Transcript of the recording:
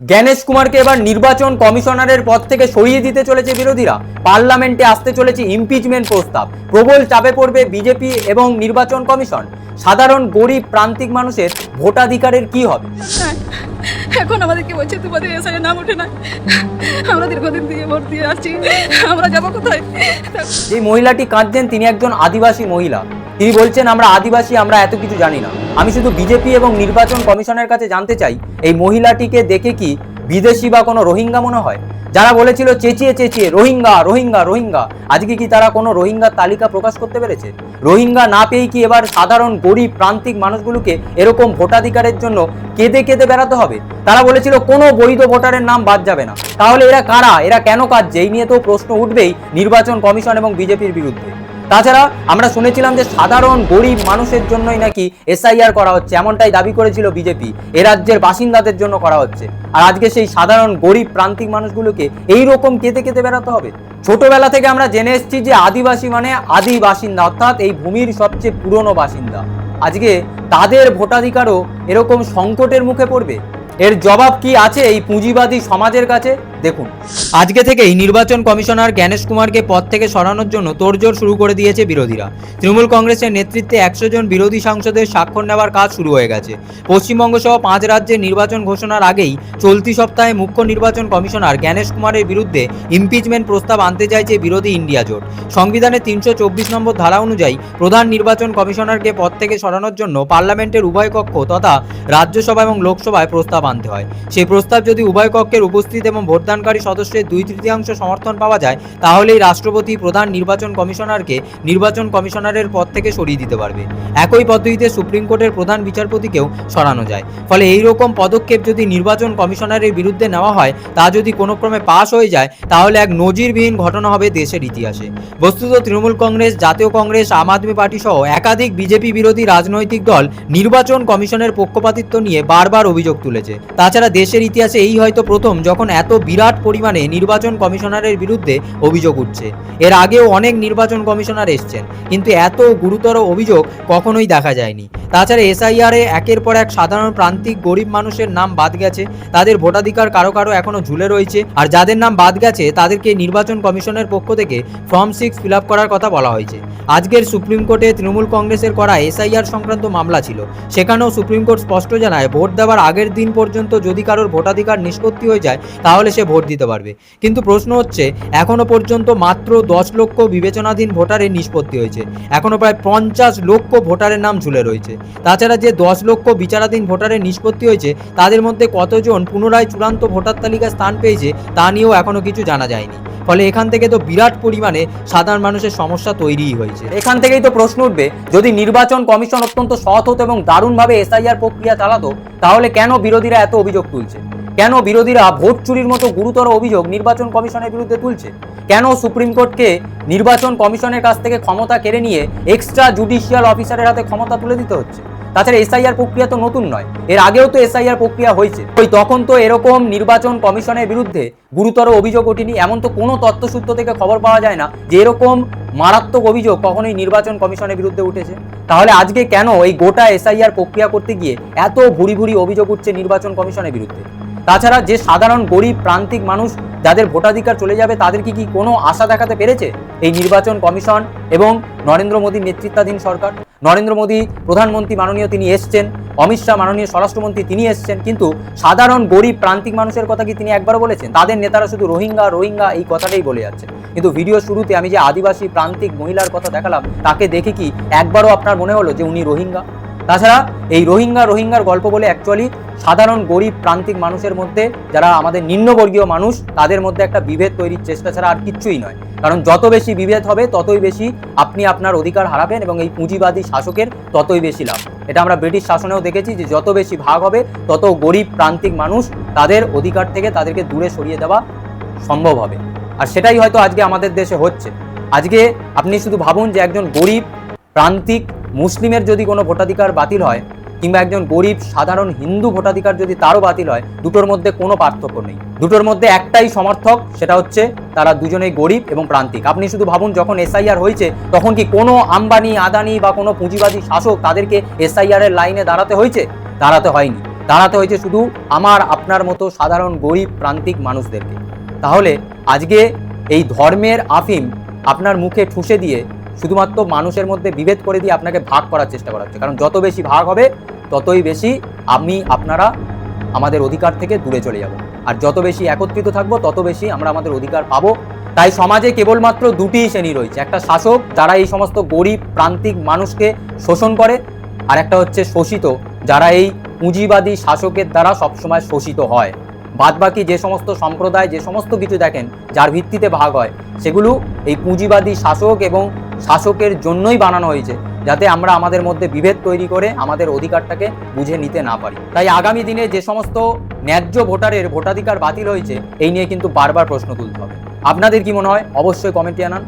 জ্ঞানেশ কুমারকে এবার নির্বাচন কমিশনারের পদ থেকে সরিয়ে দিতে চলেছে বিরোধীরা। পার্লামেন্টে আসতে চলেছে ইমপিচমেন্ট প্রস্তাব। প্রবল চাপে পড়বে বিজেপি এবং নির্বাচন কমিশন। সাধারণ গরিব প্রান্তিক মানুষের ভোটাধিকারের কি হবে? এখন আমাদেরকে বলছে তোমাদের এসআইয়ের নাম ওঠে না। আমরা দীর্ঘদিন দিয়ে ভোট দিয়ে আসছি, আমরা যাবো কোথায়? যে মহিলাটি কাঁদছেন তিনি একজন আদিবাসী মহিলা। তিনি বলছেন, আমরা আদিবাসী, আমরা এত কিছু জানি না। আমি শুধু বিজেপি এবং নির্বাচন কমিশনের কাছে জানতে চাই, এই মহিলাটিকে দেখে কি বিদেশি বা কোনো রোহিঙ্গা মনে হয়? যারা বলেছিল চেঁচিয়ে চেঁচিয়ে রোহিঙ্গা রোহিঙ্গা রোহিঙ্গা, আজকে কি তারা কোনো রোহিঙ্গার তালিকা প্রকাশ করতে পেরেছে? রোহিঙ্গা না পেয়ে কি এবার সাধারণ গরিব প্রান্তিক মানুষগুলোকে এরকম ভোটাধিকারের জন্য কেঁদে কেঁদে বেড়াতে হবে? তারা বলেছিল কোনো বৈধ ভোটারের নাম বাদ যাবে না। তাহলে এরা কারা, এরা কেন কাঁদছে? এই নিয়ে তো প্রশ্ন উঠবেই নির্বাচন কমিশন এবং বিজেপির বিরুদ্ধে। তাছাড়া আমরা শুনেছিলাম যে সাধারণ গরিব মানুষের জন্যই নাকি এসআইআর করা হচ্ছে, এমনটাই দাবি করেছিল বিজেপি। এ রাজ্যের বাসিন্দাদের জন্য করা হচ্ছে, আর আজকে সেই সাধারণ গরিব প্রান্তিক মানুষগুলোকে এই রকম কেঁদে কেঁদে বেড়াতে হবে। ছোটবেলা থেকে আমরা জেনে এসেছি যে আদিবাসী মানে আদি বাসিন্দা, অর্থাৎ এই ভূমির সবচেয়ে পুরনো বাসিন্দা। আজকে তাদের ভোটাধিকারও এরকম সংকটের মুখে পড়বে। এর জবাব কি আছে এই পুঁজিবাদী সমাজের কাছে? দেখুন, আজকে থেকেই নির্বাচন কমিশনার জ্ঞানেশ কুমারকে পদ থেকে সরানোর জন্য তোড়জোড় শুরু করে দিয়েছে বিরোধীরা। তৃণমূল কংগ্রেসের নেতৃত্বে 100 জন বিরোধী সাংসদের স্বাক্ষর নেওয়ার কাজ শুরু হয়ে গেছে। পশ্চিমবঙ্গ সহ 5 রাজ্যের নির্বাচন ঘোষণার আগেই চলতি সপ্তাহে মুখ্য নির্বাচন কমিশনার জ্ঞানেশ কুমারের বিরুদ্ধে ইমপিচমেন্ট প্রস্তাব আনতে চাইছে বিরোধী ইন্ডিয়া জোট। সংবিধানের 324 নম্বর ধারা অনুযায়ী প্রধান নির্বাচন কমিশনারকে পদ থেকে সরানোর জন্য পার্লামেন্টের উভয় কক্ষ তথা রাজ্যসভা এবং লোকসভায় প্রস্তাব আনতে হয়। সেই প্রস্তাব যদি উভয় কক্ষের উপস্থিত এবং ভোটদানকারী সদস্যের 2/3 সমর্থন পাওয়া যায়, তাহলেই রাষ্ট্রপতি প্রধান নির্বাচন কমিশনারকে নির্বাচন কমিশনারের পদ থেকে সরিয়ে দিতে পারবে। একই পদ্ধতিতে সুপ্রিম কোর্টের প্রধান বিচারপতিকেও সরানো যায়। ফলে এই রকম পদক্ষেপ যদি নির্বাচন কমিশনারের বিরুদ্ধে নেওয়া হয়, তা যদি কোনো ক্রমে পাশ হয়ে যায়, তাহলে এক নজিরবিহীন ঘটনা হবে দেশের ইতিহাসে। বস্তুত তৃণমূল কংগ্রেস, জাতীয় কংগ্রেস, আম আদমি পার্টি সহ একাধিক বিজেপি বিরোধী রাজনৈতিক দল নির্বাচন কমিশনের পক্ষপাতিত্ব নিয়ে বারবার অভিযোগ তুলেছে। তাছাড়া দেশের ইতিহাসে এই হয়তো প্রথম যখন এত বিরাট পরিমাণে নির্বাচন কমিশনারের বিরুদ্ধে অভিযোগ উঠছে। এর আগেও অনেক নির্বাচন কমিশনার এসছেন, কিন্তু এত গুরুতর অভিযোগ কখনোই দেখা যায়নি। তাছাড়া এসআইআরে একের পর এক সাধারণ প্রান্তিক গরিব মানুষের নাম বাদ গেছে, তাদের ভোটাধিকার কারো কারো এখনো ঝুলে রয়েছে। আর যাদের নাম বাদ গেছে তাদেরকে নির্বাচন কমিশনের পক্ষ থেকে ফর্ম 6 ফিল আপ করার কথা বলা হয়েছে। আজকের সুপ্রিম কোর্টে তৃণমূল কংগ্রেসের করা এসআইআর সংক্রান্ত মামলা ছিল। সেখানেও সুপ্রিম কোর্ট স্পষ্ট জানায়, ভোট দেওয়ার আগের দিন পর্যন্ত যদি কারোর ভোটাধিকার নিষ্পত্তি হয়ে যায়, তাহলে সে ভোট দিতে পারবে। কিন্তু প্রশ্ন হচ্ছে, এখনো পর্যন্ত মাত্র 10 লক্ষ বিবেচনাধীন ভোটারের নিষ্পত্তি হয়েছে। এখনো প্রায় 50 লক্ষ ভোটারের নাম ঝুলে রয়েছে। তাছাড়া যে 10 লক্ষ বিচারাধীন ভোটারের নিষ্পত্তি হয়েছে, তাদের মধ্যে কতজন পুনরায় চূড়ান্ত ভোটার তালিকায় স্থান পেয়েছে তা নিয়েও এখনো কিছু জানা যায়নি। ফলে এখান থেকে তো বিরাট পরিমাণে সাধারণ মানুষের সমস্যা তৈরিই হয়েছে। এখান থেকেই তো প্রশ্ন উঠবে, যদি নির্বাচন কমিশন অত্যন্ত সৎ হতো এবং দারুণভাবে এসআইআর প্রক্রিয়া চালাতো, তাহলে কেন বিরোধীরা এত অভিযোগ তুলছে? কেন বিরোধীরা ভোট চুরির মতো গুরুতর অভিযোগ নির্বাচন কমিশনের বিরুদ্ধে তুলছে? কেন সুপ্রিম কোর্টকে নির্বাচন কমিশনের কাছ থেকে ক্ষমতা কেড়ে নিয়ে এক্সট্রা জুডিশিয়াল অফিসারের হাতে ক্ষমতা তুলে দিতে হচ্ছে? তাছাড়া এসআইআর প্রক্রিয়া তো নতুন নয়, এর আগেও তো এসআইআর প্রক্রিয়া হয়েছে। ওই তখন তো এরকম নির্বাচন কমিশনের বিরুদ্ধে গুরুতর অভিযোগ ওঠেনি। এমন তো কোনো তথ্যসূত্র থেকে খবর পাওয়া যায় না যে এরকম মারাত্মক অভিযোগ কখনোই নির্বাচন কমিশনের বিরুদ্ধে উঠেছে। তাহলে আজকে কেন এই গোটা এসআইআর প্রক্রিয়া করতে গিয়ে এত ভুরি ভুরি অভিযোগ উঠছে নির্বাচন কমিশনের বিরুদ্ধে? তাছাড়া যে সাধারণ গরিব প্রান্তিক মানুষ যাদের ভোটাধিকার চলে যাবে, তাদেরকে কি কোনো আশা দেখাতে পেরেছে এই নির্বাচন কমিশন এবং নরেন্দ্র মোদীর নেতৃত্বাধীন সরকার? নরেন্দ্র মোদী প্রধানমন্ত্রী মাননীয়, তিনি এসছেন, অমিত শাহ মাননীয় স্বরাষ্ট্রমন্ত্রী তিনি এসছেন, কিন্তু সাধারণ গরিব প্রান্তিক মানুষের কথা কি তিনি একবারও বলেছেন? তাদের নেতারা শুধু রোহিঙ্গা রোহিঙ্গা এই কথাটাই বলে যাচ্ছে। কিন্তু ভিডিও শুরুতে আমি যে আদিবাসী প্রান্তিক মহিলার কথা দেখালাম, তাকে দেখে কি একবারও আপনার মনে হলো যে উনি রোহিঙ্গা? তাছাড়া এই রোহিঙ্গার গল্প বলে অ্যাকচুয়ালি সাধারণ গরিব প্রান্তিক মানুষের মধ্যে, যারা আমাদের নিম্নবর্গীয় মানুষ, তাদের মধ্যে একটা বিভেদ তৈরির চেষ্টা ছাড়া আর কিচ্ছুই নয়। কারণ যত বেশি বিভেদ হবে, ততই বেশি আপনি আপনার অধিকার হারাবেন এবং এই পুঁজিবাদী শাসকের ততই বেশি লাভ। এটা আমরা ব্রিটিশ শাসনেও দেখেছি যে যত বেশি ভাগ হবে, তত গরিব প্রান্তিক মানুষ তাদের অধিকার থেকে তাদেরকে দূরে সরিয়ে দেওয়া সম্ভব হবে। আর সেটাই হয়তো আজকে আমাদের দেশে হচ্ছে। আজকে আপনি শুধু ভাবুন যে একজন গরিব প্রান্তিক মুসলিমের যদি কোনো ভোটাধিকার বাতিল হয়, কিংবা একজন গরিব সাধারণ হিন্দু ভোটাধিকার যদি তারও বাতিল হয়, দুটোর মধ্যে কোনো পার্থক্য নেই। দুটোর মধ্যে একটাই সমর্থক, সেটা হচ্ছে তারা দুজনেই গরিব এবং প্রান্তিক। আপনি শুধু ভাবুন, যখন এসআইআর হয়েছে তখন কি কোনো আম্বানি আদানি বা কোনো পুঁজিবাদী শাসক তাদেরকে এসআইআর এর লাইনে দাঁড়াতে হয়েছে? দাঁড়াতে হয়নি। দাঁড়াতে হয়েছে শুধু আমার আপনার মতো সাধারণ গরিব প্রান্তিক মানুষদেরকে। তাহলে আজকে এই ধর্মের আফিম আপনার মুখে ঠুসে দিয়ে শুধুমাত্র মানুষের মধ্যে বিভেদ করে দিয়ে আপনাকে ভাগ করার চেষ্টা করা হচ্ছে। কারণ যত বেশি ভাগ হবে ততই বেশি আপনারা আমাদের অধিকার থেকে দূরে চলে যাব, আর যত বেশি একত্রিত থাকবো তত বেশি আমরা আমাদের অধিকার পাবো। তাই সমাজে কেবলমাত্র দুটি শ্রেণী রয়েছে, একটা শাসক যারা এই সমস্ত গরিব প্রান্তিক মানুষকে শোষণ করে, আর একটা হচ্ছে শোষিত যারা এই পুঁজিবাদী শাসকের দ্বারা সবসময় শোষিত হয়। বাদবাকি যে সমস্ত সম্প্রদায় যে সমস্ত কিছু দেখেন যার ভিত্তিতে ভাগ হয় সেগুলো এই পুঁজিবাদী শাসক এবং শাসকের জন্যই বানানো হয়েছে, যাতে আমরা আমাদের মধ্যে বিভেদ তৈরি করে আমাদের অধিকারটাকে বুঝে নিতে না পারি। তাই আগামী দিনে যে সমস্ত ন্যায্য ভোটারের ভোটাধিকার বাতিল হয়েছে এই নিয়ে কিন্তু বারবার প্রশ্ন তুলতে হবে। আপনাদের কি মনে হয় অবশ্যই কমেন্টে জানান।